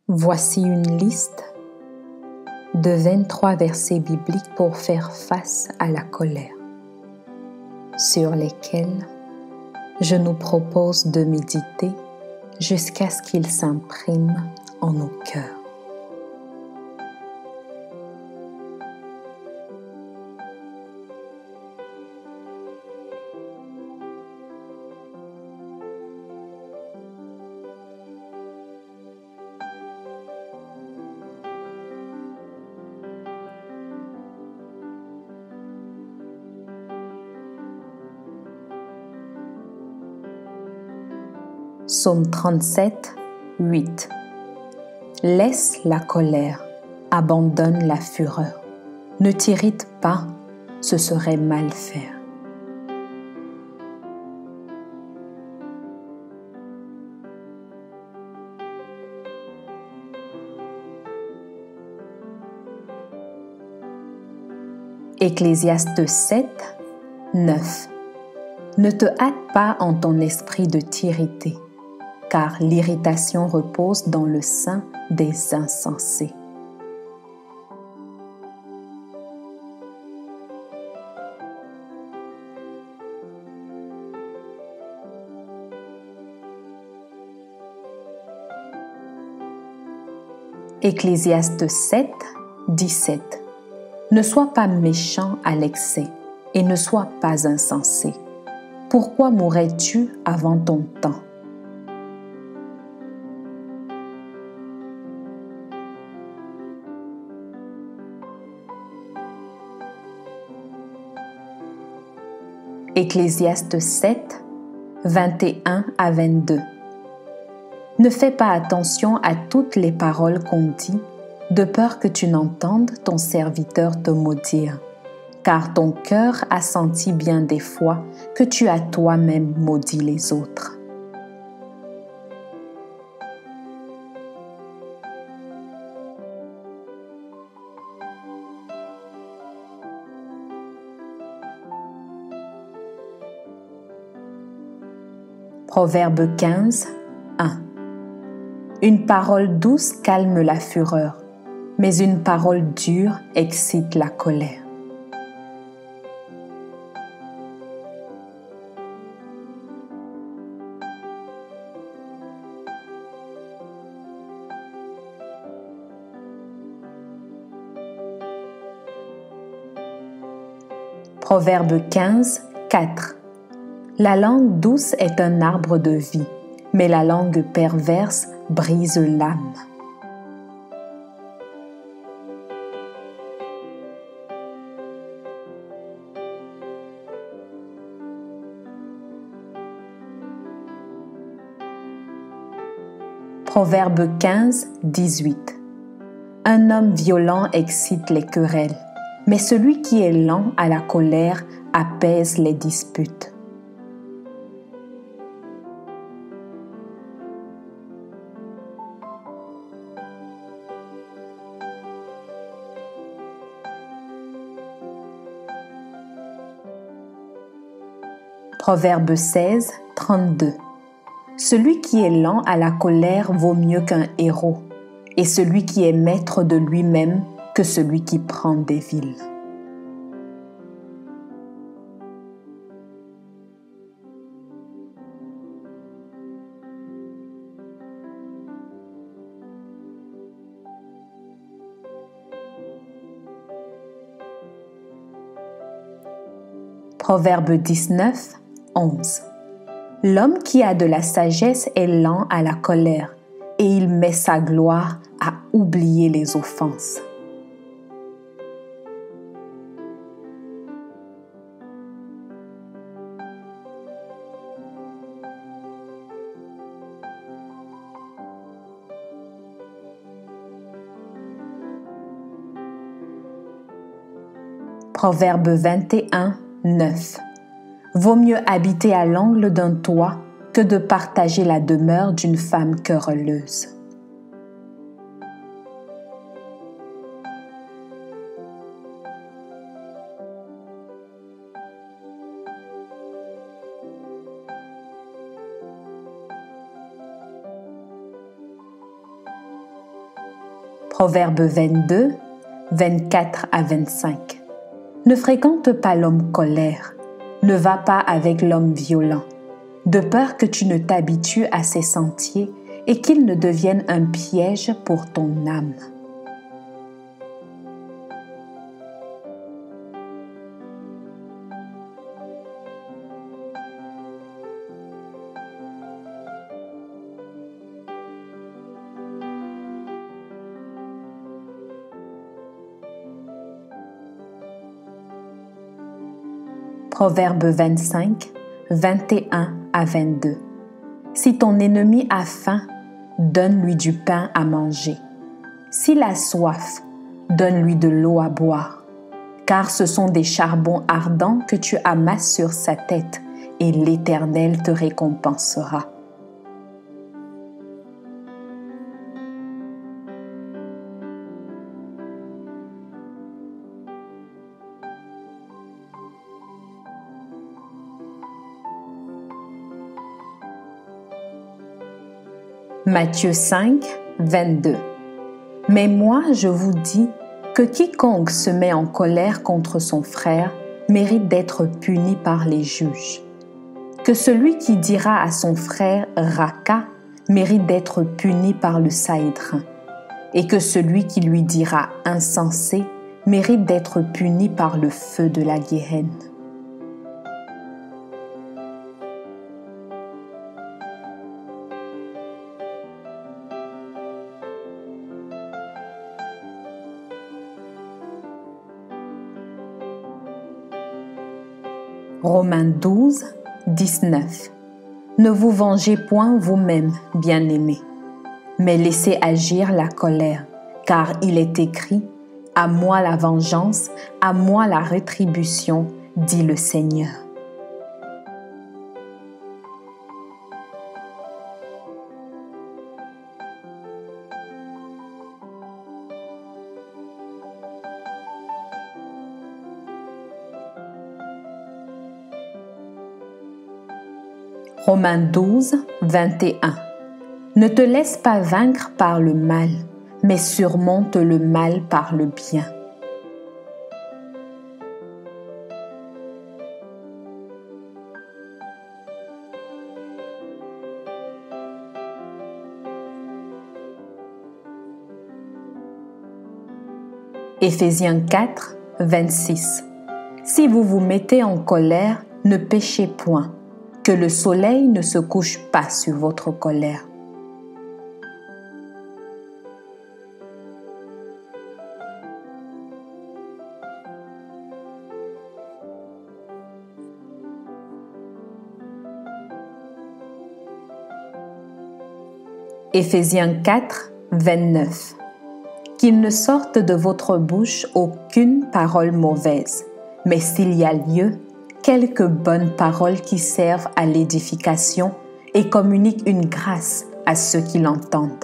Voici une liste de 23 versets bibliques pour faire face à la colère, sur lesquels je nous propose de méditer jusqu'à ce qu'ils s'impriment en nos cœurs. Psaume 37, 8. Laisse la colère, abandonne la fureur. Ne t'irrite pas, ce serait mal faire. Ecclésiaste 7, 9. Ne te hâte pas en ton esprit de t'irriter, car l'irritation repose dans le sein des insensés. Ecclésiaste 7, 17. Ne sois pas méchant à l'excès et ne sois pas insensé. Pourquoi mourrais-tu avant ton temps? Ecclésiaste 7, 21 à 22. Ne fais pas attention à toutes les paroles qu'on dit, de peur que tu n'entendes ton serviteur te maudire, car ton cœur a senti bien des fois que tu as toi-même maudit les autres. Proverbe 15, 1. Une parole douce calme la fureur, mais une parole dure excite la colère. Proverbe 15, 4. La langue douce est un arbre de vie, mais la langue perverse brise l'âme. Proverbe 15, 18. Un homme violent excite les querelles, mais celui qui est lent à la colère apaise les disputes. Proverbe 16, 32. Celui qui est lent à la colère vaut mieux qu'un héros, et celui qui est maître de lui-même que celui qui prend des villes. Proverbe 19, 11. L'homme qui a de la sagesse est lent à la colère, et il met sa gloire à oublier les offenses. Proverbe 21, 9. Vaut mieux habiter à l'angle d'un toit que de partager la demeure d'une femme querelleuse. Proverbe 22, 24 à 25. Ne fréquente pas l'homme colère, ne va pas avec l'homme violent, de peur que tu ne t'habitues à ses sentiers et qu'il ne devienne un piège pour ton âme. Proverbe 25, 21 à 22. Si ton ennemi a faim, donne-lui du pain à manger. S'il a soif, donne-lui de l'eau à boire. Car ce sont des charbons ardents que tu amasses sur sa tête, et l'Éternel te récompensera. Matthieu 5, 22. Mais moi, je vous dis que quiconque se met en colère contre son frère mérite d'être puni par les juges. Que celui qui dira à son frère « Raka » mérite d'être puni par le Sanhédrin, et que celui qui lui dira « Insensé » mérite d'être puni par le feu de la Guéhenne. Romains 12, 19. Ne vous vengez point vous-même, bien-aimés, mais laissez agir la colère, car il est écrit « À moi la vengeance, à moi la rétribution, dit le Seigneur. » Romains 12, 21. Ne te laisse pas vaincre par le mal, mais surmonte le mal par le bien. Éphésiens 4, 26. Si vous vous mettez en colère, ne péchez point, que le soleil ne se couche pas sur votre colère. Éphésiens 4, 29. Qu'il ne sorte de votre bouche aucune parole mauvaise, mais s'il y a lieu, quelques bonnes paroles qui servent à l'édification et communiquent une grâce à ceux qui l'entendent.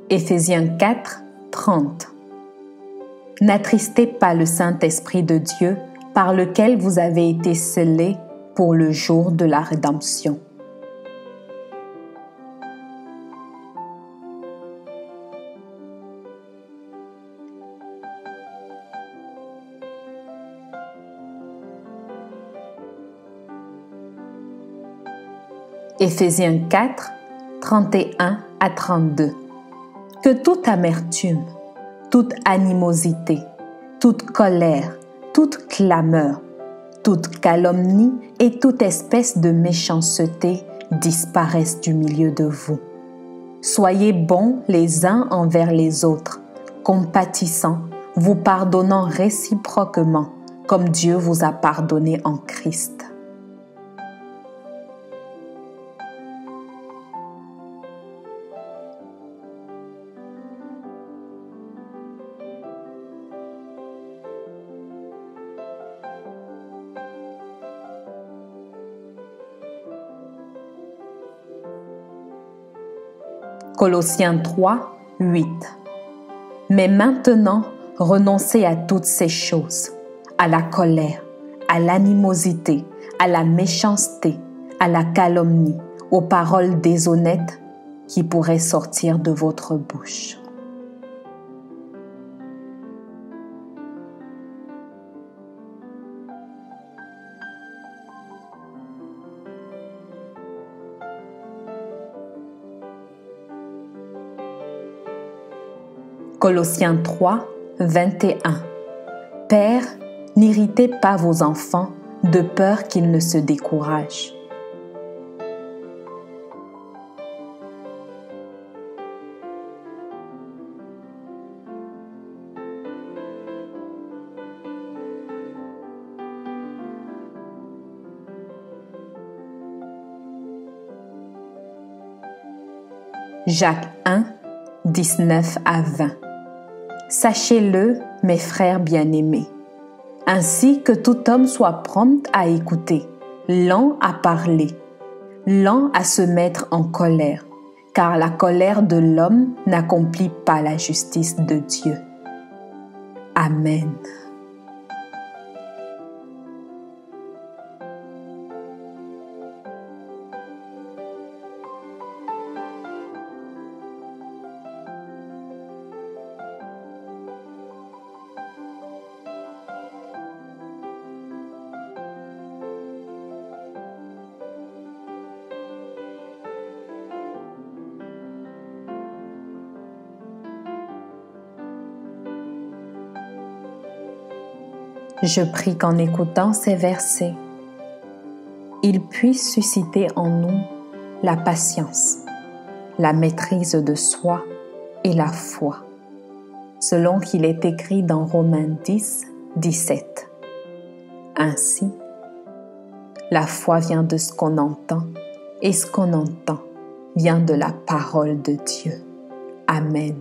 Éphésiens 4, 30. N'attristez pas le Saint-Esprit de Dieu par lequel vous avez été scellés pour le jour de la rédemption. Éphésiens 4, 31 à 32. Que toute amertume, toute animosité, toute colère, toute clameur, toute calomnie et toute espèce de méchanceté disparaissent du milieu de vous. Soyez bons les uns envers les autres, compatissants, vous pardonnant réciproquement, comme Dieu vous a pardonné en Christ. Colossiens 3, 8. Mais maintenant, renoncez à toutes ces choses, à la colère, à l'animosité, à la méchanceté, à la calomnie, aux paroles déshonnêtes qui pourraient sortir de votre bouche. Colossiens 3, 21. Pères, n'irritez pas vos enfants de peur qu'ils ne se découragent. Jacques 1, 19 à 20. Sachez-le, mes frères bien-aimés, ainsi que tout homme soit prompt à écouter, lent à parler, lent à se mettre en colère, car la colère de l'homme n'accomplit pas la justice de Dieu. Amen. Je prie qu'en écoutant ces versets, ils puissent susciter en nous la patience, la maîtrise de soi et la foi, selon qu'il est écrit dans Romains 10, 17. Ainsi, la foi vient de ce qu'on entend et ce qu'on entend vient de la parole de Dieu. Amen.